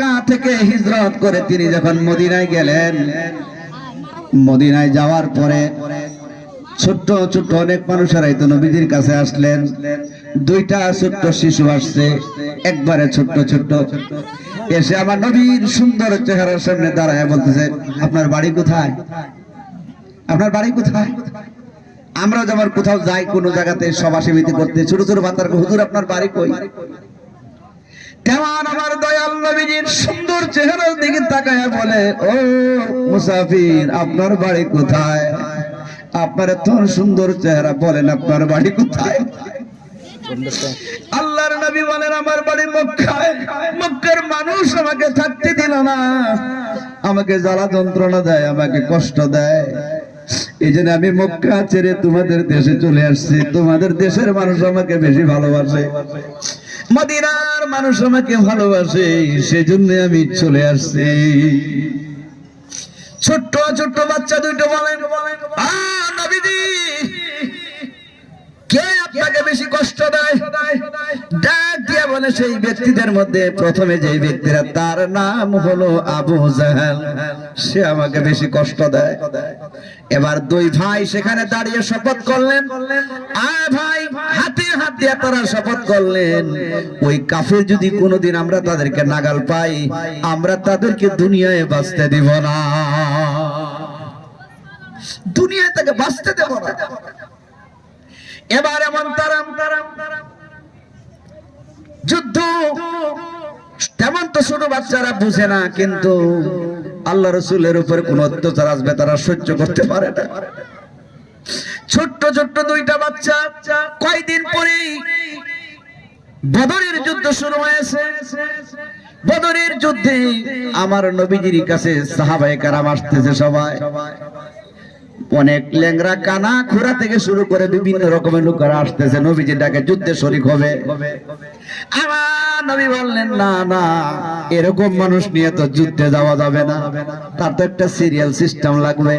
মক্কা থেকে হিজরত করে তিনি যখন মদিনায় গেলেন, মদিনায় যাওয়ার পরে ছোট্ট ছোট্ট অনেক মানুষেরাই তো নবীজির কাছে আসলেন। দুইটা ছোট্ট শিশু আসছে, একবারে ছোট্ট ছোট্ট, এসে আমার নবীর সুন্দর চেহারার সামনে দাঁড়ায় বলতেছে, আপনার বাড়ি কোথায়? আপনার বাড়ি কোথায়? আমরা যেমন কোথাও যাই কোনো জায়গাতে সভা সমিতি করতে, ছোট ছোট বাচ্চারা, হুজুর আপনার বাড়ি কই? কেমন আমার দয়াল নবীজির সুন্দর চেহারার দিকে তাকায় বলে, ও মুসাফির, আপনার বাড়ি কোথায়? আপনার এত সুন্দর চেহারা, বলেন আপনার বাড়ি কোথায়? আল্লাহর নবী বলেন, আমার বাড়ি মক্কায়। মক্কার মানুষ আমাকে থাকতে দিল না, আমাকে জ্বালা যন্ত্রণা দেয়, আমাকে কষ্ট দেয়। এই জন্য আমি মক্কা ছেড়ে তোমাদের দেশে চলে আসছি। তোমাদের দেশের মানুষ আমাকে বেশি ভালোবাসে, মদিনার মানুষ আমাকে ভালোবাসে, সেজন্য আমি চলে আসছি। ছোট্ট ছোট্ট বাচ্চা দুটো বলেন, নবীজি, কে আপনাকে বেশি কষ্ট দেয়? ডাক দিয়ে বলে, সেই ব্যক্তিদের মধ্যে প্রথমে যে ব্যক্তিরা, তার নাম হলো আবু জাহেল, সে আমাকে বেশি কষ্ট দেয়। এবার দুই ভাই সেখানে দাঁড়িয়ে শপথ করলেন, আর ভাই হাতে হাত দিয়ে তারা শপথ করলেন, ওই কাফের যদি কোনোদিন আমরা তাদেরকে নাগাল পাই, আমরা তাদেরকে দুনিয়ায় বাঁচতে দিব না, দুনিয়ায় তাকে বাঁচতে দেব না। এবার এমন তারাম যুদ্ধ, তেমন তো ছোট বাচ্চারা বুঝে না, কিন্তু আল্লাহ রাসূলের উপরে কোন অত্যাচার আসবে তারা সহ্য করতে পারে না। ছোট্ট ছোট্ট দুইটা বাচ্চা, কয়দিন পরেই বদরের যুদ্ধ শুরু হয়েছে। বদরের যুদ্ধে আমার নবীজির কাছে সাহাবায়ে কেরাম আসতেছে, সবাই অনেক লেংরা কানা খোরা থেকে শুরু করে বিভিন্ন রকমের লোকেরা আসতেছে, নবীজি ডাকে যুদ্ধে শরীক হবে। আমার নবী বললেন, না না, এরকম মানুষ নিয়ে তো যুদ্ধে যাওয়া যাবে না, তার তো একটা সিরিয়াল সিস্টেম লাগবে।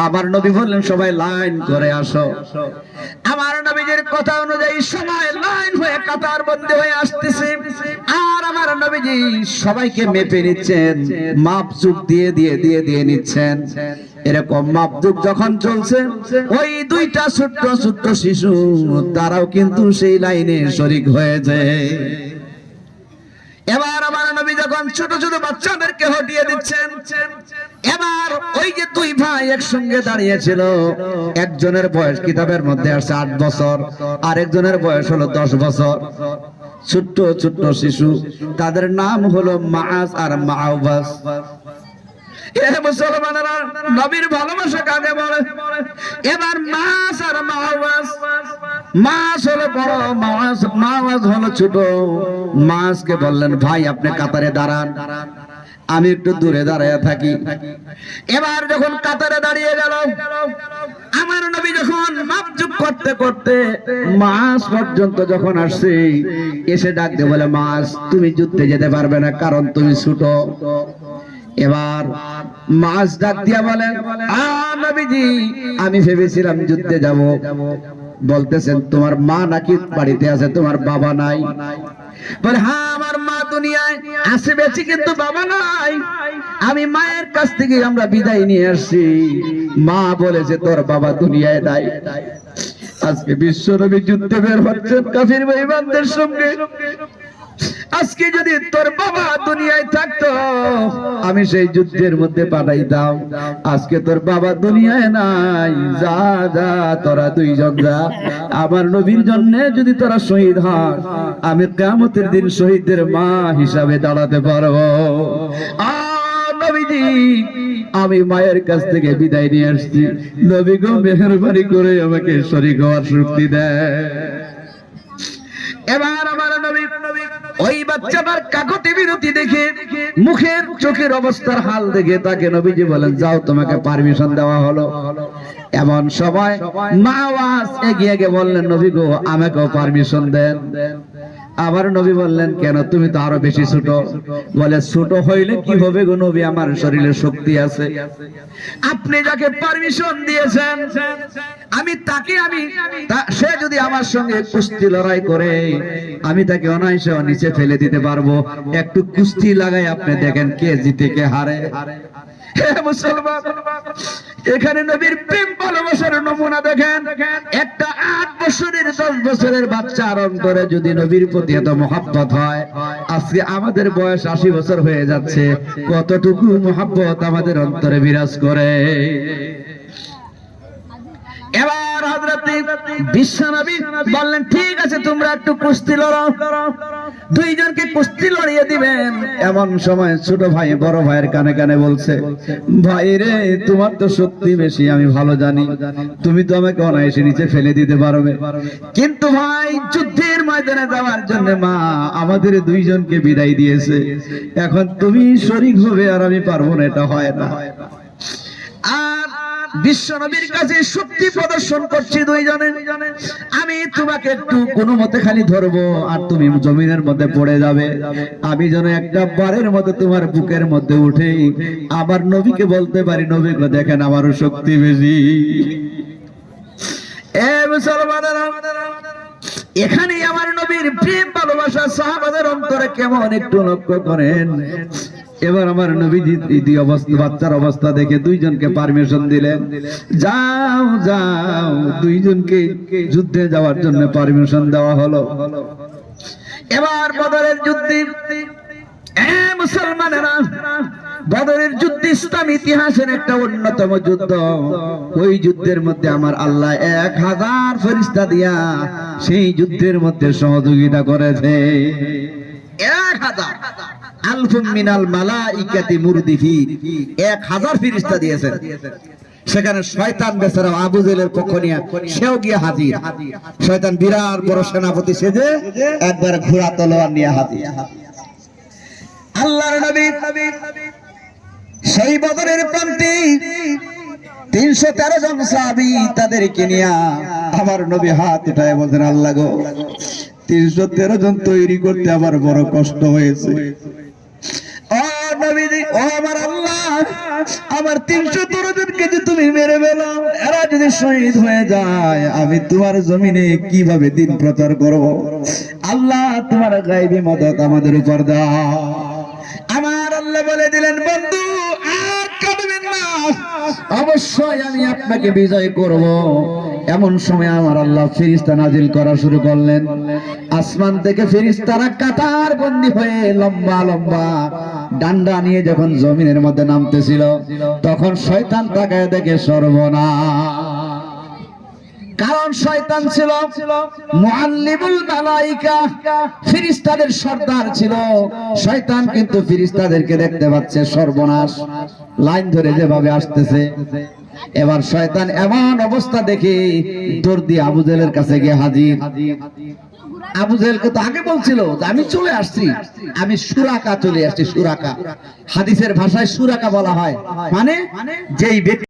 আমার নবী বললেন, সবাই লাইন করে আসো। আমার নবীজির কথা অনুযায়ী সবাই লাইন হয়ে কাতারবন্দি হয়ে আসতেছে, আর আমার নবীজি সবাইকে মেপে নিচ্ছেন, মাপ চুপ দিয়ে দিয়ে দিয়ে দিয়ে নিচ্ছেন। এরকম মাপদুক যখন চলছে, ওই দুইটা ছোট্ট ছোট্ট শিশু তারাও কিন্তু সেই লাইনে শরীক হয়েছে। এবার আমার নবী যখন ছোট ছোট বাচ্চাদেরকে হটিয়ে দিচ্ছেন, এবার ওই যে দুই ভাই একসঙ্গে দাঁড়িয়েছিল, একজনের বয়স কিতাবের মধ্যে আসছে 8 বছর, আরেকজনের বয়স হলো 10 বছর। ছোট্ট ছোট্ট শিশু, তাদের নাম হলো মাআজ আর মাআওয়াজ। মুসলমানেরা, নবীর ভালোবাসা কাকে বলে? এবার মাস আর মাওয়াজ, মাস হলো বড়, মাওয়াজ হলো ছোট। মাসকে বললেন, ভাই আপনি কাতারে দাঁড়ান, আমি একটু দূরে দাঁড়িয়ে থাকি। এবার যখন কাতারে দাঁড়িয়ে গেল, আমার নবী যখন মাপজুপ করতে করতে মাস পর্যন্ত যখন আসছে, এসে ডাক দিয়ে বলে, মাস তুমি যুদ্ধে যেতে পারবে না, কারণ তুমি ছোট। এবার মাস ডাক দিয়া বলেন, নবীজি, আমি ভেবেছিলাম যুদ্ধে যাব। বলতেছেন, তোমার মা নাকি বাড়িতে আছে, তোমার বাবা নাই? বলে, হ্যাঁ আমার মা দুনিয়ায় আছে বেঁচে, কিন্তু বাবা নাই। আমি মায়ের কাছ থেকে আমরা বিদায় নিয়ে আসছি, মা বলেছে তোর বাবা দুনিয়ায় নাই। আজকে বিশ্ব নবী যুদ্ধে বের হচ্ছেন কাফির বেঈমানদের সঙ্গে। আজকে যদি তোর বাবা দুনিয়ায় থাকতো, আমি সেই যুদ্ধের মধ্যে পাঠাইতাম। আজকে তোর বাবা দুনিয়ায় নাই, যা যা তোরা দুইজন যা, আমার নবীর জন্য যদি তোরা শহীদ হস, আমি কিয়ামতের দিন শহীদদের মা হিসাবে দাঁড়াতে পারবো। নবীজি, আমি মায়ের কাছ থেকে বিদায় নিয়ে আসছি, নবী গো মেহেরবানি করে আমাকে শরীক হওয়ার শক্তি দেয়। এবার আমার নবী ওই বাচ্চাটার কাকতি বিরতি দেখে, মুখের চোখের অবস্থার হাল দেখে তাকে নবীজি বলেন, যাও, তোমাকে পারমিশন দেওয়া হলো। এমন সময় মাওয়াজ এগিয়ে গিয়ে বললেন, নবী গো আমাকেও পারমিশন দেন। আবার নবী বললেন, কেন তুমি তো আরো বেশি ছোট? বলে, ছোট হইলে কি হবে গো নবী, আমার শরীরে শক্তি আছে। আপনি যাকে পারমিশন দিয়েছেন আমি তাকে সে যদি আমার সঙ্গে কুস্তি লড়াই করে আমি তাকে অনায়াসে নিচে ফেলে দিতে পারবো। একটু কুস্তি লাগাই আপনি দেখেন কে জিতে কে হারে। হে মুসলমান, এখানে নবীর প্রেম ভালোবাসার নমুনা দেখেন। একটা 8 বছরের 10 বছরের বাচ্চার অন্তরে যদি নবীর প্রতি এত মহব্বত হয়, আজকে আমাদের বয়স 80 বছর হয়ে যাচ্ছে, কতটুকু মহব্বত আমাদের অন্তরে বিরাজ করে। এবার হযরত বিশ্বনবী বললেন, ঠিক আছে তোমরা একটু কুস্তি লড়ো। দুইজনকে কুস্তি লড়িয়ে দিবেন। এমন সময় ছোট ভাই বড় ভাইয়ের কানে কানে বলছে, ভাই রে, তোমার তো শক্তি বেশি আমি ভালো জানি, তুমি তো আমাকে অনায়াসে নিচে ফেলে দিতে পারবে, কিন্তু ভাই যুদ্ধের ময়দানে যাওয়ার জন্য মা আমাদের দুইজনকে বিদায় দিয়েছে, এখন তুমি শরীক হবে আর আমি পারবো না, এটা হয় না। আর বিশ্ব নবীর কাছে শক্তি প্রদর্শন করছি দুইজনে, আমি তোমাকে একটু কোনো মতে খালি ধরবো আর তুমি জমিনের মধ্যে পড়ে যাবে, আমি যেন একটা বারের মতো তোমার বুকের মধ্যে উঠে আবার নবীকে বলতে পারি, নবীকে দেখেন আমারও শক্তি বেশি। এ মুসলমানেরা, এখানে আমার নবীর প্রেম ভালোবাসা সাহাবাদের অন্তরে কেমন একটু লক্ষ্য করেন। এবার আমার নবীজি বাচ্চার অবস্থা দেখে দুইজনকে পারমিশন দিলেন, যাও যাও, দুইজনকে যুদ্ধে যাওয়ার জন্য পারমিশন দেওয়া হলো। এবার বদরের যুদ্ধে মুসলমানেরা, বদরের যুদ্ধ ইসলাম ইতিহাসের একটা অন্যতম যুদ্ধ। ওই যুদ্ধের মধ্যে আমার আল্লাহ 1000 ফেরেশতা দিয়া সেই যুদ্ধের মধ্যে সহযোগিতা করেছে। 1000 আলফুম মিনাল মালাইকাতি মুরদিফিন, 1000 ফেরেশতা দিয়েছেন। সেখানে শয়তান বেচারা আবু জেহেলের পক্ষ নিয়ে সেও গিয়ে হাজির। শয়তান বিরাট বড় সেনাপতি সেজে একবার ঘোড়া তলোয়ার নিয়ে হাজির। আল্লাহর নবী সেই বদরের প্রান্তে 313 জন সাহাবী তাদেরকে নিয়ে আমার নবী হাত উঠায় বলেন, আল্লাহ গো, 313 জন তৈরি করতে আমার বড় কষ্ট হয়েছে। ও নবীজি, ও আমার আল্লাহ, আমার 313 জনকে যে তুমি মেরে ফেলো, এরা যদি শহীদ হয়ে যায় আমি তোমার জমিনে কিভাবে দিন প্রচার করব? আল্লাহ তোমার গায়বী মদত আমাদের উপর দাও। আমার আল্লাহ বলে দিলেন, বন্ধু আর কাঁদবেন না, অবশ্যই আমি আপনাকে বিজয় করব। এমন সময় আমার আল্লাহ ফেরেশতা নাজিল করা শুরু করলেন। আসমান থেকে ফেরেশতারা কাতার বন্দী হয়ে লম্বা লম্বা ডান্ডা নিয়ে যখন জমিনের মধ্যে নামতেছিল, তখন শয়তান তাকায় দেখে সর্বনাশ। কারণ শয়তান ছিল মুআল্লিমুল মালাইকা, ফেরেশতাদের সর্দার ছিল। শয়তান কিন্তু ফেরেশতাদেরকে দেখতে পাচ্ছে, সর্বনাশ লাইন ধরে যেভাবে আসতেছে। এবার শয়তান এমন অবস্থা দেখে দৌড় দিয়ে আবু জেহেলের কাছে গিয়ে হাজির। আবু জেহেলকে তো আগে বলছিল যে আমি চলে আসছি, আমি সুরাকা চলে আসছি। সুরাকা হাদিসের ভাষায় সুরাকা বলা হয়, মানে যেই ব্যক্তি